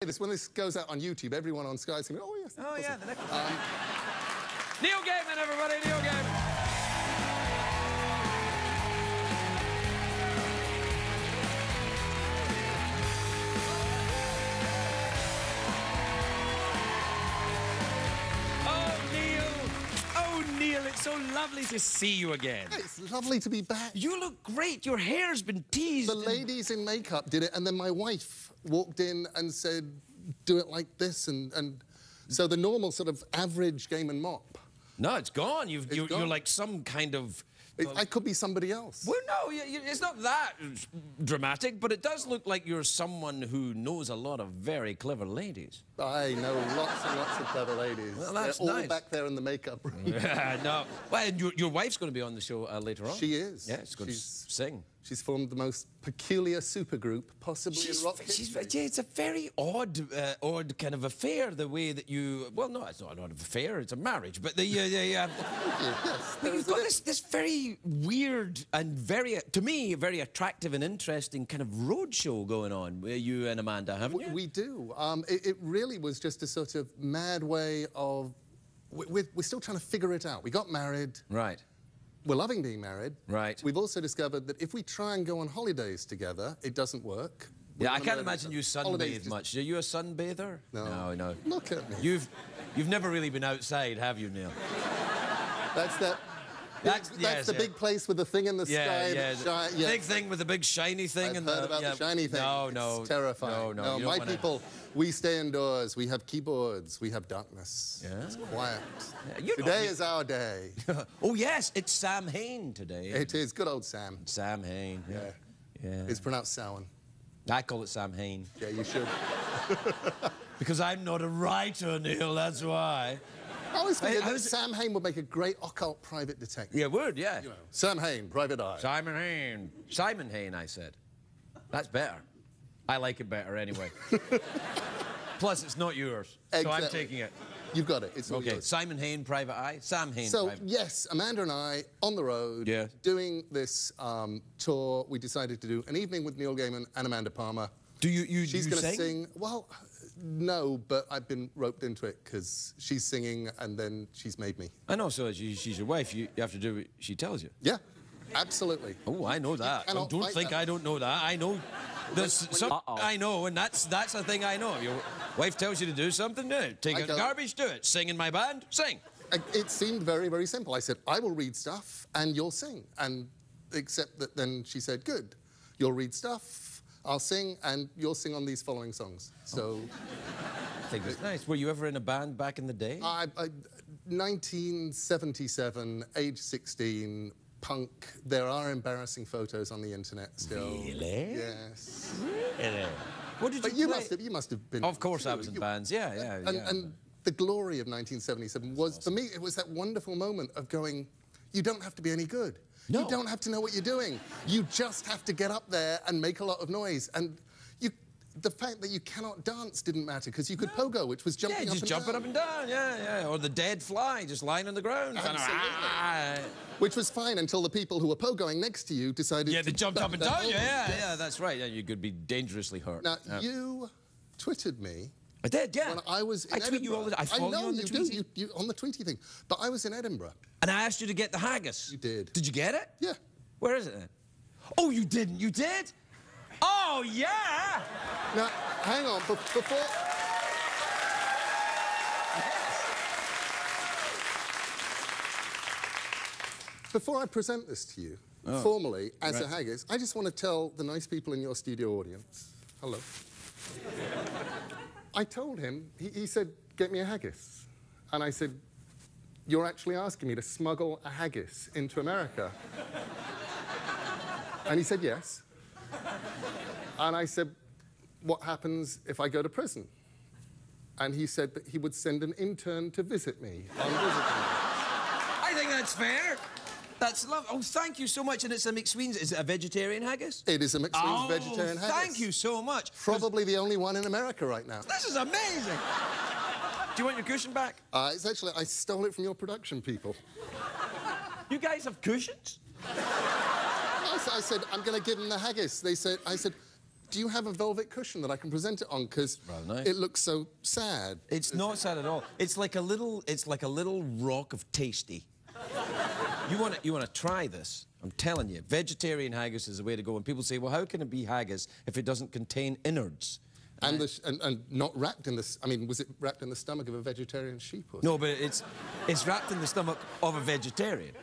this. When this goes out on YouTube, everyone on Sky is going to go, oh, yes. Oh, yeah, the next Neil Gaiman, everybody, Neil Gaiman. Neil, it's so lovely to see you again. It's lovely to be back. You look great. Your hair's been teased. The ladies in makeup did it, and then my wife walked in and said, do it like this, and so the normal sort of average Gaiman mop. No, it's gone. You're like some kind of... I could be somebody else. Well, no, it's not that dramatic, but it does look like you're someone who knows a lot of very clever ladies. I know lots and lots of clever ladies. Well, that's They're all nice. back there in the makeup room. Yeah, no. Well, and your wife's going to be on the show later on. She is. Yeah, she's going to sing. She's formed the most peculiar supergroup possibly in rock history. Yeah, it's a very odd kind of affair, the way that you... Well, no, it's not an odd affair, it's a marriage, but yes, but you've got this very weird and very, to me, very attractive and interesting kind of road show going on with you and Amanda, haven't you? We do. It really was just a sort of mad way of... We're still trying to figure it out. We got married. Right. We're loving being married. Right. We've also discovered that if we try and go on holidays together, it doesn't work. Yeah, I can't imagine you sunbathe much. Are you a sunbather? No. No. Look at me. You've never really been outside, have you, Neil? That's the big place with the thing in the sky. Big thing with the big shiny thing. I've heard about the shiny thing. No. It's terrifying. No, my people, we stay indoors. We have keyboards. We have darkness. Yeah. It's quiet. Yeah, today is our day. Oh, yes, it's Sam Hain today. It is. Good old Sam. Sam Hain. Yeah. It's pronounced Samhain. I call it Sam Hain. Yeah, you should. Because I'm not a writer, Neil, that's why. I always figured that Sam Hain would make a great occult private detective. Yeah, would, yeah. You know, Sam Hain, private eye. Simon Hain. Simon Hain, I said. That's better. I like it better anyway. Plus, it's not yours, so I'm taking it. You've got it. It's all okay. yours. Simon Hain, private eye. Sam Hain, so, private. yes, Amanda and I, on the road, doing this tour, we decided to do an evening with Neil Gaiman and Amanda Palmer. She's going to sing. Well, no, but I've been roped into it because she's singing and then she's made me. I know, so she's your wife. You have to do what she tells you. Yeah, absolutely. Oh, I know that. Don't think I don't know that. I know. I know, and that's a thing I know. If your wife tells you to do something, take out the garbage, do it. Sing in my band, sing. It seemed very, very simple. I said, I will read stuff and you'll sing. And except that then she said, good, you'll read stuff, I'll sing, and you'll sing on these following songs. So... I think it's nice. Were you ever in a band back in the day? 1977, age 16, punk. There are embarrassing photos on the internet still. Really? Yes. Really? What did you play? You must have been... Of course I was in bands, yeah. And the glory of 1977 was, for me, it was that wonderful moment of going, you don't have to be any good. No. You don't have to know what you're doing. You just have to get up there and make a lot of noise. And the fact that you cannot dance didn't matter because you could pogo, which was jumping up and down. Yeah, just jumping up and down, yeah. Or the dead fly, just lying on the ground. Absolutely. Which was fine until the people who were pogoing next to you decided they jumped up and down, yeah, that's right. Yeah, you could be dangerously hurt. Now, you twittered me. I did, yeah. When I was in Edinburgh. Tweet you all the time. I follow you on the Tweety. You on the Tweety thing. But I was in Edinburgh. And I asked you to get the haggis. You did. Did you get it? Yeah. Where is it then? Oh, you didn't. You did? Oh, yeah! Now, hang on. Before I present this to you, formally, as a haggis, I just want to tell the nice people in your studio audience, hello. I told him, he said, get me a haggis. And I said, you're actually asking me to smuggle a haggis into America? And he said, yes. And I said, what happens if I go to prison? And he said that he would send an intern to visit me on visiting. I think that's fair. That's lovely. Oh, thank you so much. And it's a Macsween's. Is it a vegetarian haggis? It is a Macsween's vegetarian haggis. Thank you so much. Probably the only one in America right now. This is amazing. Do you want your cushion back? It's actually, I stole it from your production people. You guys have cushions? I said, I'm going to give them the haggis. I said, do you have a velvet cushion that I can present it on? Because nice. it looks so sad. It's not sad at all. It's like a little rock of tasty. You want to try this? I'm telling you, vegetarian haggis is the way to go. And people say, well, how can it be haggis if it doesn't contain innards? And not wrapped in this. I mean, was it wrapped in the stomach of a vegetarian sheep? Or no, but it's wrapped in the stomach of a vegetarian.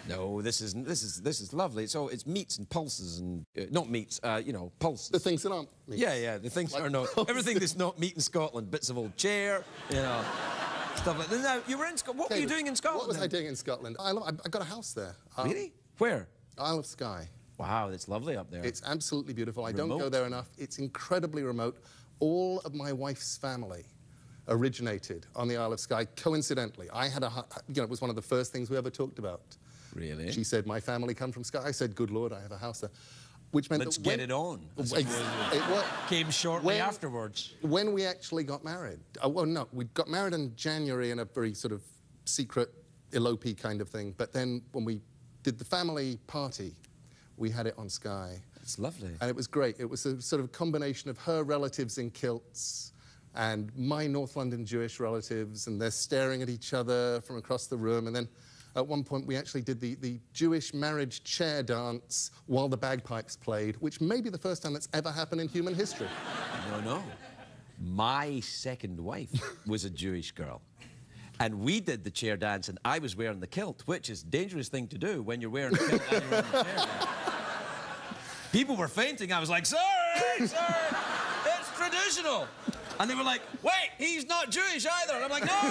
No, this is lovely. It's meats and pulses and not meats, you know, pulses. The things that aren't meats. Yeah, the things that are not. Everything that's not meat in Scotland, bits of old chair, you know, stuff like that. Now, you were in Scotland. What were you doing in Scotland? What was I doing in Scotland? I got a house there. Really? Where? Isle of Skye. Wow, it's lovely up there. It's absolutely beautiful. I don't Remote. go there enough. It's incredibly remote. All of my wife's family originated on the Isle of Skye. Coincidentally, I had it was one of the first things we ever talked about. Really? She said, my family come from Skye. I said, good Lord, I have a house there. Which meant Let's get it on. It came shortly afterwards. When we actually got married. Well, no, we got married in January in a very sort of secret, elopey kind of thing. But then when we did the family party, we had it on Skye. It's lovely. And it was great. It was a sort of combination of her relatives in kilts and my North London Jewish relatives, and they're staring at each other from across the room. And then at one point, we actually did the Jewish marriage chair dance while the bagpipes played, which may be the first time that's ever happened in human history. No. My second wife was a Jewish girl. And we did the chair dance, and I was wearing the kilt, which is a dangerous thing to do when you're wearing a kilt and you're wearing the chair dance. People were fainting. I was like, sorry, it's traditional. And they were like, wait, he's not Jewish either. And I'm like, no.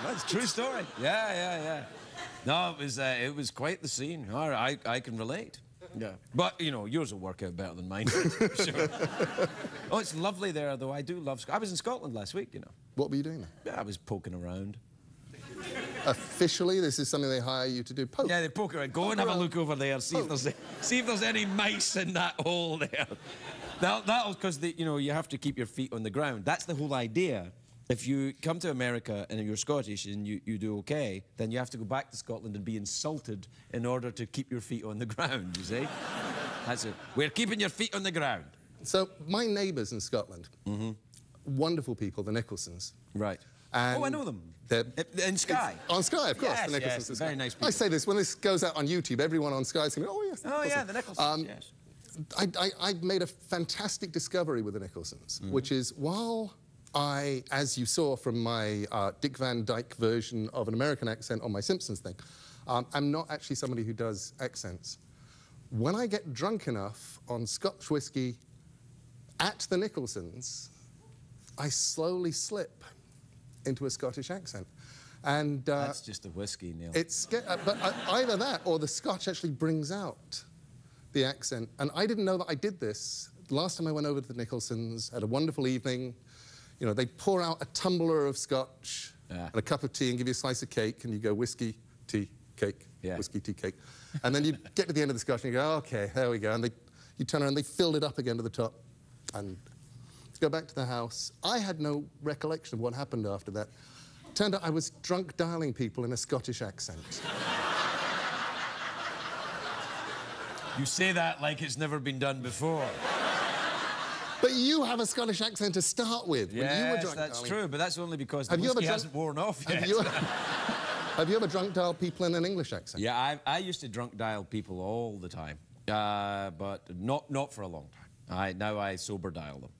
That's a true story. Yeah. No, it was quite the scene. I can relate. Yeah. But, you know, yours will work out better than mine. Sure. Oh, it's lovely there, though. I do love Scotland. I was in Scotland last week, you know. What were you doing there? Yeah, I was poking around. Officially, this is something they hire you to do? Poke? Yeah, they poke around. Go and have a look over there. See if there's any mice in that hole there. That'll, because, you know, you have to keep your feet on the ground. That's the whole idea. If you come to America and you're Scottish and you do okay, then you have to go back to Scotland and be insulted in order to keep your feet on the ground, you see? That's it. We're keeping your feet on the ground. So, my neighbours in Scotland, wonderful people, the Nicholsons. Right. And I know them. In Skye. On Skye, of course. Yes, the Nicholsons. yes, very nice people. I say this, when this goes out on YouTube, everyone on Skye is going, oh, yes, the Oh, Nicholsons. yeah, the Nicholsons, yes. I made a fantastic discovery with the Nicholsons, which is while I, as you saw from my Dick Van Dyke version of an American accent on my Simpsons thing, I'm not actually somebody who does accents. When I get drunk enough on Scotch whiskey at the Nicholsons, I slowly slip into a Scottish accent. And that's just the whiskey, Neil. But either that or the Scotch actually brings out the accent. And I didn't know that I did this. Last time I went over to the Nicholsons, had a wonderful evening. You know, they pour out a tumbler of Scotch and a cup of tea and give you a slice of cake, and you go whiskey, tea, cake, whiskey, tea, cake. And then you get to the end of the Scotch and you go, okay, there we go. And you turn around, they filled it up again to the top. And go back to the house. I had no recollection of what happened after that. Turned out I was drunk dialing people in a Scottish accent. You say that like it's never been done before. But you have a Scottish accent to start with. Yes, when you were drunk that's dialing. true, but that's only because the whiskey hasn't worn off yet. Have you ever drunk dialed people in an English accent? Yeah, I used to drunk dial people all the time, but not for a long time. Now I sober dial them.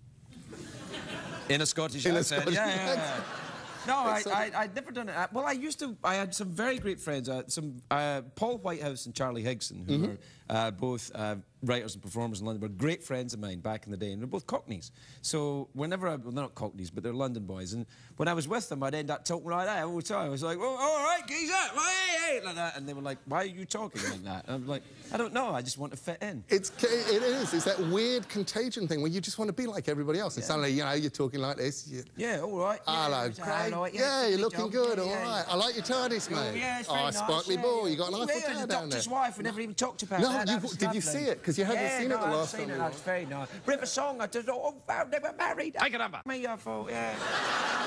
In a Scottish accent. Yeah. No, I'd never done it. Well, I had some very great friends, Paul Whitehouse and Charlie Higson, who were both writers and performers in London, were great friends of mine back in the day, and they're both Cockneys. So whenever well, they're not Cockneys, but they're London boys, and when I was with them, I'd end up talking like that all the time. I was like, oh, all right, geezer, hey, like that, and they were like, why are you talking like that? And I'm like, I don't know, I just want to fit in. It is. It's that weird contagion thing where you just want to be like everybody else. And suddenly, you know, you're talking like this. Yeah, all right. Hello, Craig. Yeah, you're looking good, all right. I like your TARDIS, mate. Yeah, it's very nice. Sparkly ball. You got an Eiffel Tower the down there. doctor's wife. We never even talked about that. No, did you see it? Because you hadn't seen it the last time. That's very nice. River song. I just wow, they were married. I can have me. I thought, yeah.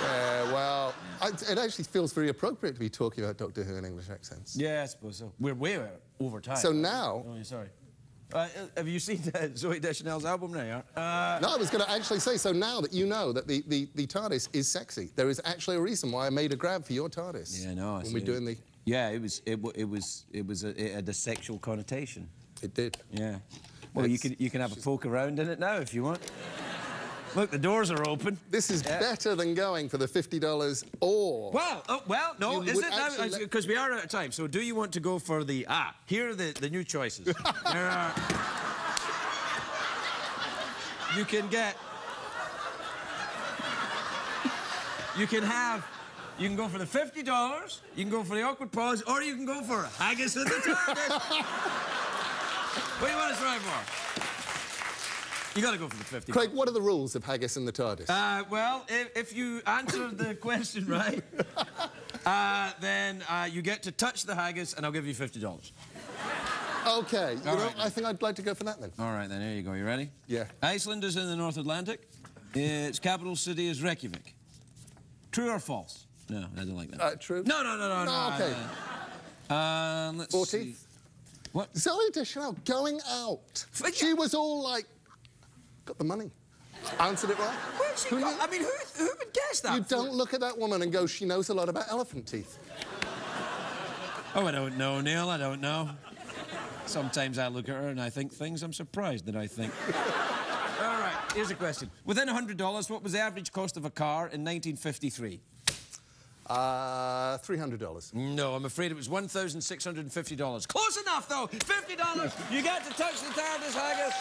Yeah, well, it actually feels very appropriate to be talking about Doctor Who in English accents. Yeah, I suppose so. We're way over time. So now, Have you seen Zooey Deschanel's album now? No, I was going to actually say, so now that you know that the TARDIS is sexy, there is actually a reason why I made a grab for your TARDIS. Yeah, no, I see. When we're doing the... Yeah, it had a sexual connotation. It did. Yeah. Well, you can have a poke around in it now if you want. Look, the doors are open. This is better than going for the $50 or... Well, no, is it now? Because we are out of time. So do you want to go for the... here are the new choices. There are... You can get... You can go for the $50, you can go for the awkward pause, or you can go for Haggis in the TARDIS. What do you want to try for? You got to go for the 50. Craig, what are the rules of Haggis in the TARDIS? Well, if you answer the question right, then you get to touch the haggis, and I'll give you $50. OK. You know, I think I'd like to go for that, then. All right, then. Here you go. You ready? Yeah. Iceland is in the North Atlantic. Its capital city is Reykjavik. True or false? No, I don't like that. True? No, OK. Let's 40? see. What? Zooey Deschanel going out. She was all like... Got the money. Answered it right. Where's she got? I mean, who would guess that? You don't look at that woman and go, she knows a lot about elephant teeth. Oh, I don't know, Neil. I don't know. Sometimes I look at her and I think things I'm surprised that I think. All right, here's a question. Within $100, what was the average cost of a car in 1953? $300. No, I'm afraid it was $1,650. Close enough, though. $50. You get to touch the TARDIS, Haggis.